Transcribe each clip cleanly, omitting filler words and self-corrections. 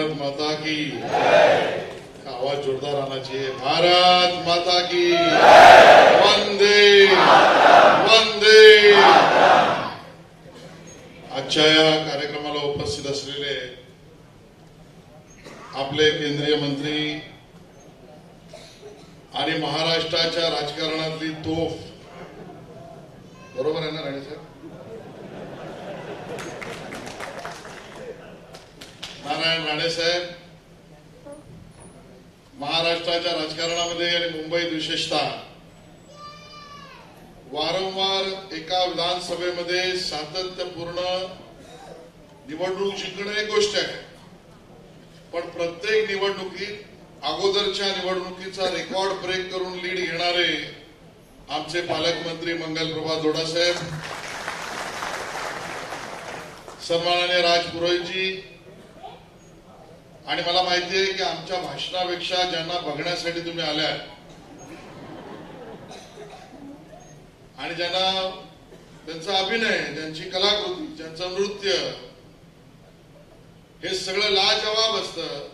भारत माता की आवाज जोरदार आना चाहिए। भारत माता की वंदे वंदे। आजच्या या कार्यक्रमाला उपस्थित असलेले आपले केंद्रीय मंत्री आणि महाराष्ट्राच्या राजकारणातली तोफ, बरोबर आहे ना राणे साहेब? नारायण राणे साहेब महाराष्ट्राच्या राजकारणामध्ये आणि मुंबईत विशेषतः वारंवार एका विधानसभेमध्ये सातत्यपूर्ण निवडणूक जिंकणं एक गोष्ट आहे, पण प्रत्येक निवडणुकीत अगोदरच्या निवडणुकीचा रेकॉर्ड ब्रेक करून लीड घेणारे आमचे पालकमंत्री मंगलप्रभात जोडा साहेब, सन्माननीय राज पुरोहितजी, आणि मला माहिती आहे की आमच्या भाषणापेक्षा ज्यांना बघण्यासाठी तुम्ही आल्या आणि ज्यांना त्यांचा अभिनय, त्यांची कलाकृती, त्यांचं नृत्य हे सगळं लाजवाब असतं,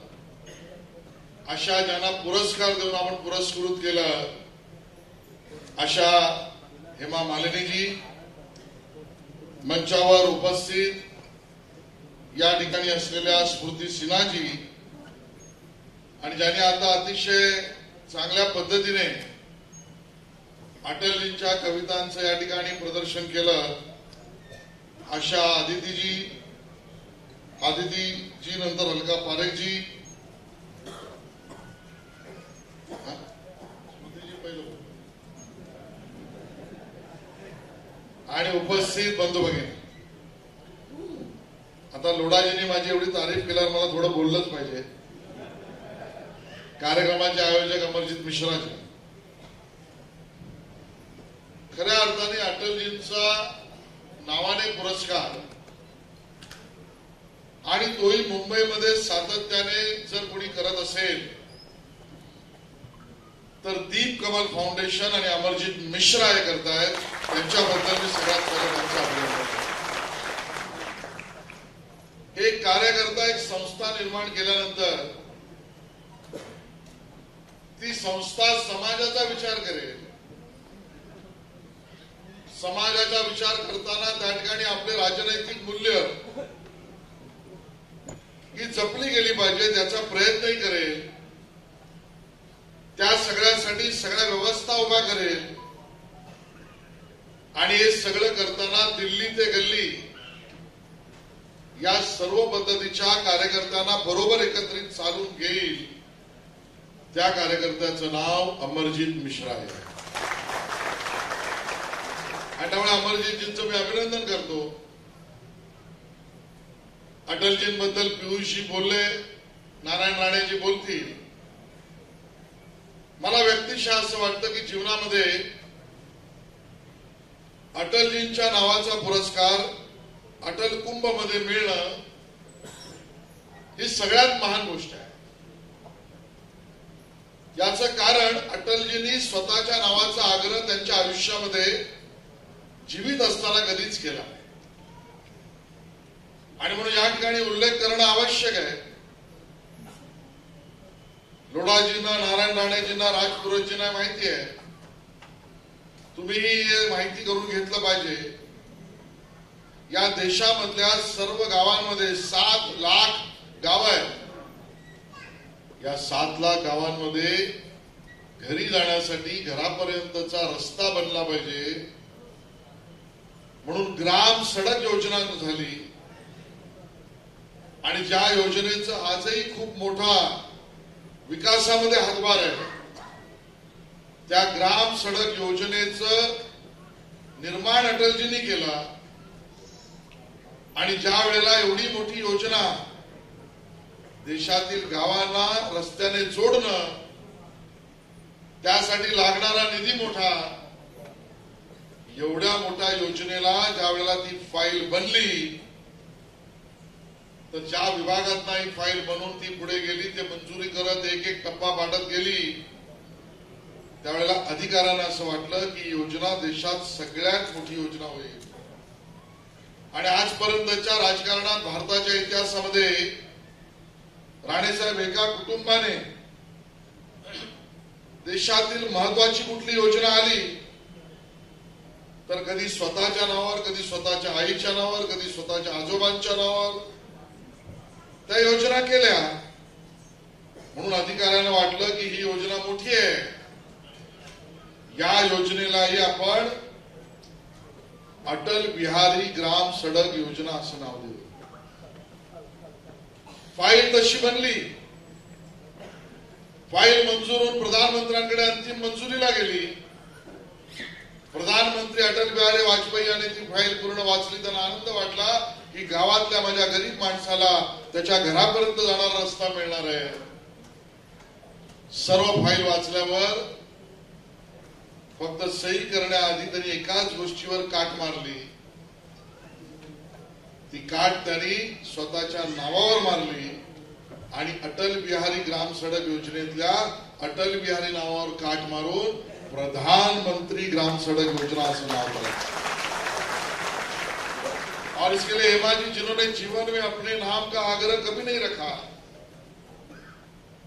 अशा ज्यांना पुरस्कार देऊन आपण पुरस्कृत केलं अशा हेमा मालिनीजी, मंचावर उपस्थित या ठिकाणी असलेल्या स्मृती सिन्हाजी, आणि ज्यांनी आता अतिशय चांगल्या पद्धतीने अटलजींच्या कवितांचं या ठिकाणी प्रदर्शन केलं अशा आदितीजी नंतर अलका पारेखजी, आणि उपस्थित बंधू भगिनी. आता लोढाजींनी माझी एवढी तारीफ केल्यावर मला थोडं बोललंच पाहिजे. कार्यक्रमाचे आयोजक अमरजीत मिश्राजी, खऱ्या अर्थाने अटलजींचा नावाने पुरस्कार, आणि तोही मुंबईमध्ये सातत्याने जर कोणी करत असेल तर दीप कमल फाउंडेशन आणि अमरजीत मिश्रा हे करतायत. त्यांच्याबद्दल मी सगळ्यात पहिले त्यांचं अभिनंदन करतो. एक कार्यकर्ता एक संस्था निर्माण केल्यानंतर ती संस्था समाजाचा विचार करेल. समाजाचा विचार करताना त्या ठिकाणी आपले राजनैतिक मूल्य ही जपली गेली पाहिजे, त्याचा प्रयत्नही करेल. त्या सगळ्यासाठी सगळ्या व्यवस्था उभा करेल, आणि हे सगळं करताना दिल्ली ते गल्ली या सर्व पद्धतीच्या कार्यकर्त्यांना बरोबर एकत्रित चालून घेईल. त्या कार्यकर्त्याचं नाव अमरजीत मिश्रा आहे, आणि त्यामुळे अमरजीतजींचं मी अभिनंदन करतो. अटलजींबद्दल पियुषजी बोलले, नारायण राणेजी बोलतील. मला व्यक्तिशः असं वाटतं की जीवनामध्ये अटलजींच्या नावाचा पुरस्कार अटल कुंभ मध्ये मिळणं ही सगळ्यात महान गोष्ट आहे. याचं कारण अटलजींनी स्वतःच्या नावाचा आग्रह त्यांच्या आयुष्यामध्ये जीवित असताना कधीच केला नाही, आणि म्हणून या ठिकाणी उल्लेख करणं आवश्यक आहे. लोढाजींना, नारायण राणेजींना, राज पुरोहितजींना माहिती आहे, तुम्ही माहिती करून घेतलं पाहिजे. या देशामधल्या सर्व गावांमध्ये 7 लाख गावं आहेत. या 7 लाख गावांमध्ये घरी जाण्यासाठी घरापर्यंतचा रस्ता बनला पाहिजे, म्हणून ग्राम सडक योजना झाली, आणि ज्या योजनेचं आजही खूप मोठा विकासामध्ये हातभार आहे, त्या ग्राम सडक योजनेचं निर्माण अटलजींनी केलं. आणि ज्या वेळेला एवढी मोठी योजना देशातील गावांना रस्त्याने जोडणं, त्यासाठी लागणारा निधी मोठा, एवढ्या मोठ्या योजनेला ज्या वेळेला ती फाईल बनली, तर ज्या विभागात ही फाईल बनवून ती पुढे गेली, ते मंजुरी करत एक एक टप्पा वाटत गेली, त्यावेळेला अधिकाऱ्यांना असं वाटलं की योजना देशात सगळ्यात मोठी योजना होईल. आणि आजपर्यंतच्या राजकारणात भारताच्या इतिहासामध्ये राणेसाहेब एका कुटुंबाने देशातील महत्वाची कुठली योजना आली तर कधी स्वतःच्या नावावर, कधी स्वतःच्या आईच्या नावावर, कधी स्वतःच्या आजोबांच्या नावावर त्या योजना केल्या. म्हणून अधिकाऱ्यांना वाटलं की ही योजना मोठी आहे, या योजनेलाही आपण अटल बिहारी ग्राम सडक योजना असं नाव देऊ. फाईल तशी बनली, फाईल मंजूर होऊन प्रधानमंत्र्यांकडे अंतिम मंजुरीला गेली. प्रधानमंत्री अटल बिहारी वाजपेयी यांनी ती फाईल पूर्ण वाचली. त्यांना आनंद वाटला की गावातल्या माझ्या गरीब माणसाला त्याच्या घरापर्यंत जाणारा रस्ता मिळणार आहे. सर्व फाईल वाचल्यावर फक्त सही करण्याआधी त्यांनी एकाच गोष्टीवर काट मारली. ती काट त्यांनी स्वतःच्या नावावर मारली आणि अटल बिहारी ग्राम सडक योजनेतल्या अटल बिहारी नावावर काट मारून प्रधानमंत्री ग्राम सड़क योजना असं नाव दिया. और इसके लिए हेमा जी, जिन्होंने जीवन में अपने नाम का आग्रह कभी नहीं रखा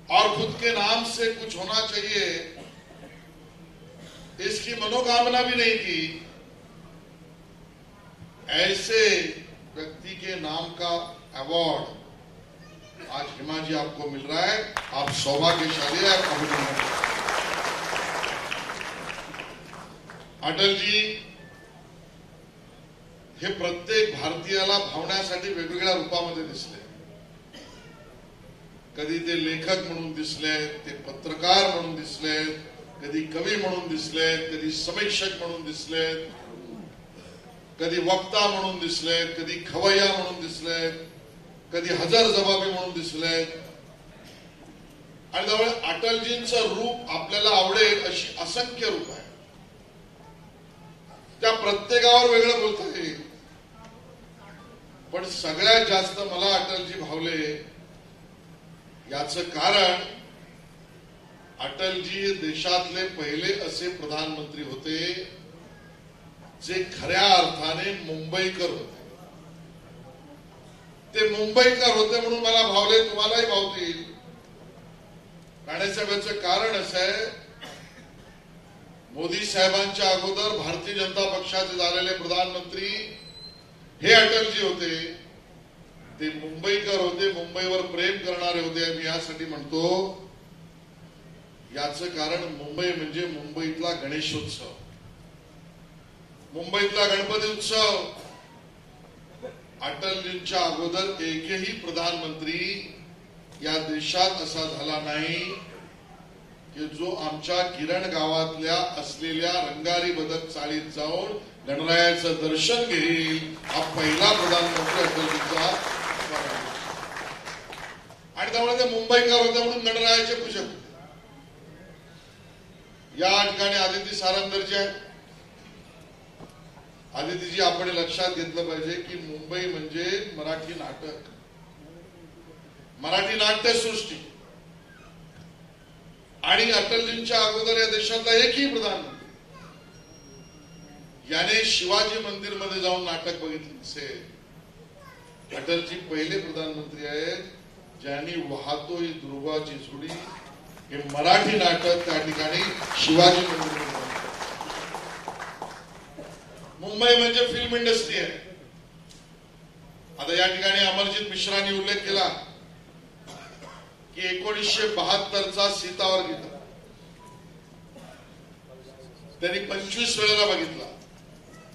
और खुद के नाम से कुछ होना चाहिए इसकी मनोकामना भी नहीं की, ऐसे व्यक्ति के नाम का अवार्ड आज हेमा जी आपको मिल रहा है. आप सौभाग्यशाली है. अभिनंदन. अटलजी हे प्रत्येक भारतीयाला भावण्यासाठी वेगवेगळ्या रूपामध्ये दिसले. कधी ते लेखक म्हणून दिसले, ते पत्रकार म्हणून दिसले, कधी कवी म्हणून दिसले, कधी समीक्षक म्हणून दिसले, कधी वक्ता म्हणून दिसले, कधी खवय्या म्हणून दिसले, कधी हजर जबाबी म्हणून दिसले. आणि त्यामुळे अटलजींचं रूप आपल्याला आवडेल अशी असंख्य रूप आहे. त्या प्रत्येकावर वेगळं बोलता येईल, पण सगळ्यात जास्त मला अटलजी भावले याचं कारण अटलजी देशातले पहिले असे प्रधानमंत्री होते जे खऱ्या अर्थाने मुंबईकर होते. ते मुंबईकर होते म्हणून मला भावले, तुम्हालाही भावतील. राणेसाहेबांचं कारण असं आहे, मोदी साहेबांच्या अगोदर भारतीय जनता पक्षाचे झालेले प्रधानमंत्री हे अटलजी होते. ते मुंबईकर होते, मुंबईवर प्रेम करणारे होते. मी यासाठी म्हणतो, याचं कारण मुंबई म्हणजे मुंबईतला गणेशोत्सव, मुंबईतला गणपती उत्सव. अटलजींच्या अगोदर एकही प्रधानमंत्री या देशात असा झाला नाही की जो आमच्या किरण गावातल्या असलेल्या रंगारी बदक चाळीत जाऊन गणरायाचं दर्शन घेईल. हा पहिला प्रधानमंत्री अटलजींचा. आणि त्यामुळे ते मुंबईकर होते म्हणून गणरायाचे पूजक होते. या ठिकाणी आदिती सारंगरजी आहे. आदितीजी, आपण लक्षात घेतलं पाहिजे की मुंबई म्हणजे मराठी नाटक, मराठी नाट्यसृष्टी. आणि अटलजींच्या अगोदर या देशातला एकही प्रधानमंत्री याने शिवाजी मंदिर मध्ये जाऊन नाटक बघितले नसेल. अटलजी पहिले प्रधानमंत्री आहेत ज्यांनी वाहतोय ध्रुवाची झुडी हे मराठी नाटक त्या ठिकाणी शिवाजी मंदिर. मुंबई म्हणजे फिल्म इंडस्ट्री आहे. आता या ठिकाणी अमरजीत मिश्रांनी उल्लेख केला की 1972चा सीतावर गीता त्यांनी 25 वेळेला बघितला.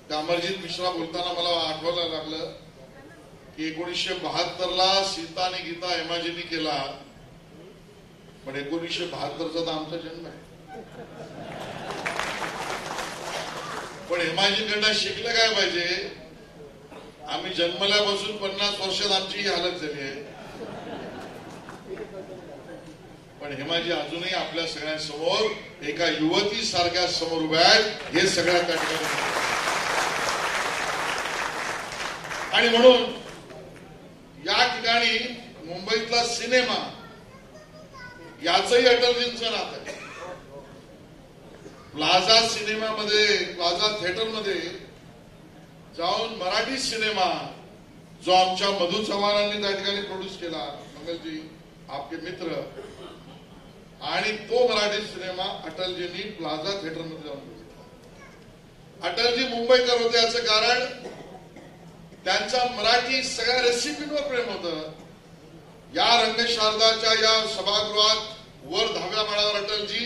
त्या अमरजीत मिश्रा बोलताना मला आठवायला लागलं की 1972ला सीता आणि गीता हेमाजींनी केला, पण 1972चा तर आमचा जन्म आहे. पण हेमाजींकडनं शिकलं काय पाहिजे, आम्ही जन्मल्यापासून 50 वर्षात आमची ही हालत झाली आहे. पण हेमाजी अजूनही आपल्या सगळ्यांसमोर एका युवती सारख्या समोर उभ्या आहेत, हे सगळ्यात त्या ठिकाणी. आणि म्हणून या ठिकाणी मुंबईतला सिनेमा याचंही अटलजींचं नातं आहे. प्लाझा सिनेमामध्ये, प्लाझा थिएटरमध्ये जाऊन मराठी सिनेमा जो आमच्या मधु चव्हाणांनी त्या ठिकाणी प्रोड्यूस केला, मंगलजी आपके मित्र आणि तो मराठी सिनेमा अटलजींनी प्लाझा थिएटर मध्ये जाऊन बघितला. अटलजी मुंबईकर होते याचं कारण त्यांचा मराठी सगळ्या रेसिपींवर प्रेम होतं. या रंगशारदाच्या या सभागृहात वर 10व्या माळ्यावर अटलजी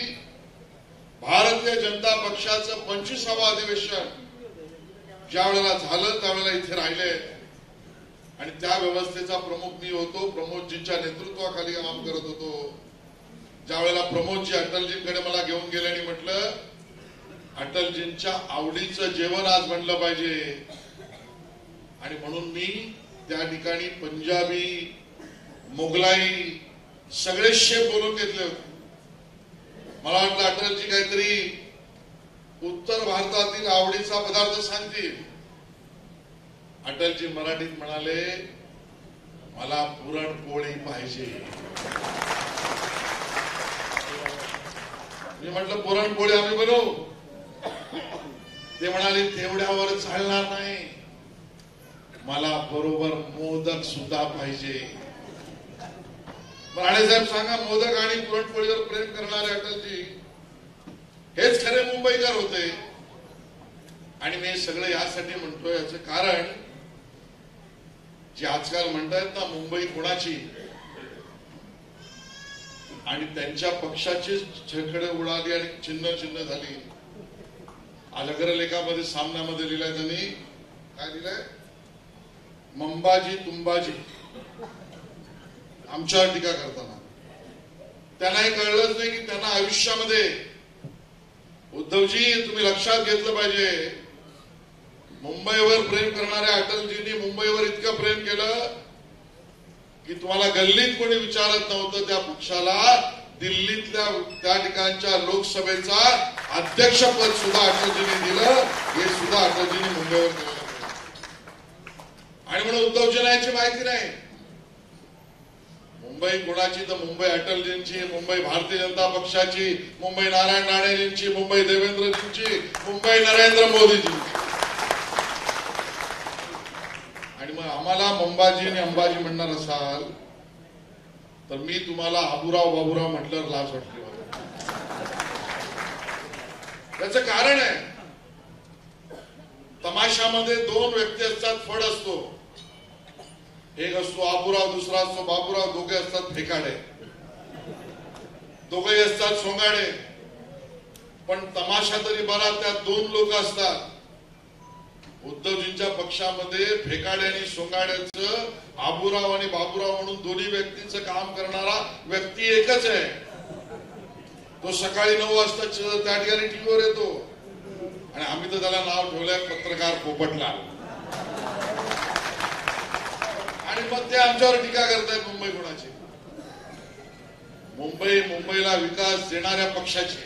भारतीय जनता पक्षाचं 25वं अधिवेशन ज्या वेळेला झालं त्यावेळेला इथे राहिले आणि त्या व्यवस्थेचा प्रमुख मी होतो. प्रमोदजींच्या नेतृत्वाखाली काम करत होतो. ज्या वेळेला प्रमोदजी अटलजींकडे मला घेऊन गेले आणि म्हटलं अटलजींच्या आवडीचं जेवण आज बनलं पाहिजे आणि म्हणून मी त्या ठिकाणी पंजाबी मोगलाई सगळे शेफ बोलून घेतले होते. मला वाटलं अटलजी काहीतरी उत्तर भारतातील आवडीचा पदार्थ सांगतील. अटलजी मराठीत म्हणाले मला पुरणपोळी पाहिजे. मी म्हटलं पुरणपोळी आम्ही बनवू. ते म्हणाले तेवढ्यावर चालणार नाही मला बरोबर मोदक सुद्धा पाहिजे. राणेसाहेब सांगा मोदक आणि पुरणपोळीवर प्रेम करणारे अटलजी हेच खरे मुंबईकर होते. आणि मी सगळं यासाठी म्हणतोय याचं कारण जे आजकाल म्हणतायत ना मुंबई कोणाची आणि त्यांच्या पक्षाची छेकडे उडाली आणि चिन्ह झाली. आज अग्रलेखामध्ये सामन्यामध्ये लिहिलंय त्यांनी काय लिहिलंय मंबाजी तुंबाजी आमच्यावर टीका करताना. त्यांना हे कळलंच नाही की त्यांना आयुष्यामध्ये उद्धवजी तुम्ही लक्षात घेतलं पाहिजे मुंबईवर प्रेम करणाऱ्या अटलजींनी मुंबईवर इतकं प्रेम केलं की तुम्हाला गल्लीत कोणी विचारत नव्हतं त्या पक्षाला दिल्लीतल्या त्या ठिकाणच्या लोकसभेचा अध्यक्षपद सुद्धा अटलजींनी दिलं. हे सुद्धा अटलजींनी मुंबईवर केलं आणि म्हणून उद्धवजींना याची माहिती नाही. मुंबई कोणाची तर मुंबई अटलजींची, मुंबई भारतीय जनता पक्षाची, मुंबई नारायण राणेजींची, मुंबई देवेंद्रजींची, मुंबई नरेंद्र मोदीजींची. आणि मग आम्हाला मंबाजी आणि अंबाजी म्हणणार असाल तर मी तुम्हाला आबुराव बाबुराव म्हटल्यावर लाज वाटते. त्याचं कारण आहे तमाशामध्ये दोन व्यक्ती असतात फड असतो. एक असतो आबुराव दुसरा असतो बाबुराव. दोघे असतात फेकाडे दोघेही असतात सोंगाडे. पण तमाशा तरी बरा त्यात दोन लोक असतात. उद्धवजींच्या पक्षामध्ये फेकाडे आणि सोंगाड्याचं आबुराव आणि बाबुराव म्हणून दोन्ही व्यक्तीचं काम करणारा व्यक्ती एकच आहे. तो सकाळी 9 वाजता त्या ठिकाणी टीव्हीवर येतो आणि आम्ही तर त्याला नाव ठेवलंय पत्रकार पोपटलाल. आणि मग ते आमच्यावर टीका करतायत मुंबई कोणाची. मुंबईला विकास देणाऱ्या पक्षाची.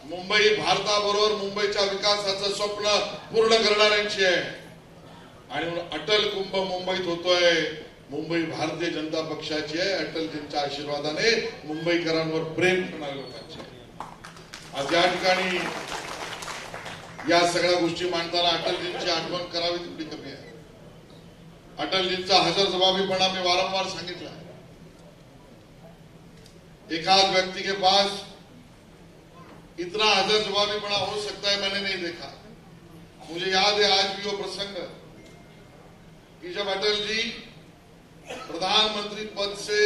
मुंबई भारताबरोबर मुंबईच्या विकासाचं स्वप्न पूर्ण करणाऱ्यांची आहे. आणि अटल कुंभ मुंबईत होतोय. मुंबई भारतीय जनता पक्षाची आहे. अटलजींच्या आशीर्वादाने मुंबईकरांवर प्रेम करणाऱ्या लोकांची आहे. आज या ठिकाणी या सगळ्या गोष्टी मांडताना अटलजींची आठवण करावी तेवढी कमी आहे. अटलजींचा हजरजबाबीपणा मी वारंवार सांगितला. एकाध व्यक्ति के पास इतना हजरजबाबीपणा हो सकता है मैंने नहीं देखा. मुझे याद है आज भी वो प्रसंग कि जब अटल जी प्रधानमंत्री पद से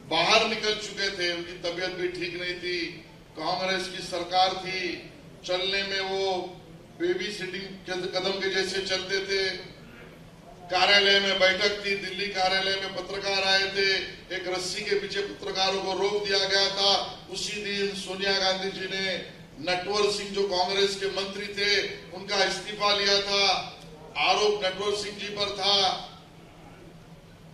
बाहर निकल चुके थे, उनकी तबीयत भी ठीक नहीं थी, कांग्रेस की सरकार थी, चलने में वो बेबी सिटिंग कदम के जैसे चलते थे. कार्यालय में बैठक थी, दिल्ली कार्यालय में पत्रकार आए थे, एक रस्सी के पीछे पत्रकारों को रोक दिया गया था. उसी दिन सोनिया गांधी जी ने नटवर सिंह जो कांग्रेस के मंत्री थे उनका इस्तीफा लिया था. आरोप नटवर सिंह जी पर था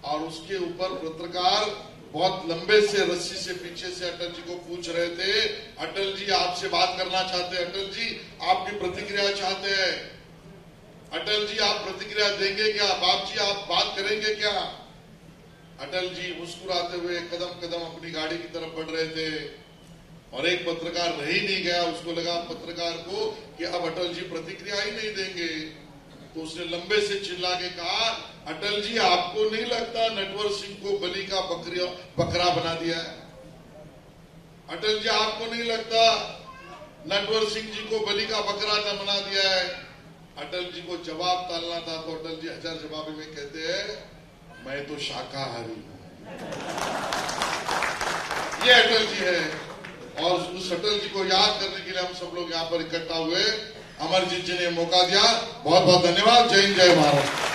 और उसके ऊपर पत्रकार बहुत लंबे से रस्सी से पीछे से अटल जी को पूछ रहे थे, अटल जी आपसे बात करना चाहते हैं, अटल जी आपकी प्रतिक्रिया चाहते हैं, अटल जी आप प्रतिक्रिया देंगे क्या, बाप जी आप बात करेंगे क्या. अटल जी मुस्कुराते हुए कदम कदम अपनी गाड़ी की तरफ बढ़ रहे थे और एक पत्रकार रह ही नहीं गया. उसको लगा पत्रकार को कि अब अटल जी प्रतिक्रिया ही नहीं देंगे, तो उसने लंबे से चिल्ला के कहा, अटल जी, आपको नहीं लगता नटवर सिंह को बलि का बकरा बना दिया है? अटल जी, आपको नहीं लगता नटवर सिंह जी को बलि का बकरा बना दिया है? अटल जी को जवाब टालना था तो अटल जी हजार जवाबी में कहते हैं, मैं तो शाकाहारी हूं। ये अटल जी है। और उस अटल जी को याद करने के लिए हम सब लोग यहाँ पर इकट्ठा हुए। अमरजीत जी ने मौका दिया, बहुत बहुत धन्यवाद। जय हिंद, जय महाराष्ट्र।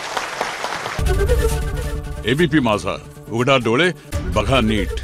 एबीपी माझा, उघडा डोळे बघा नीट।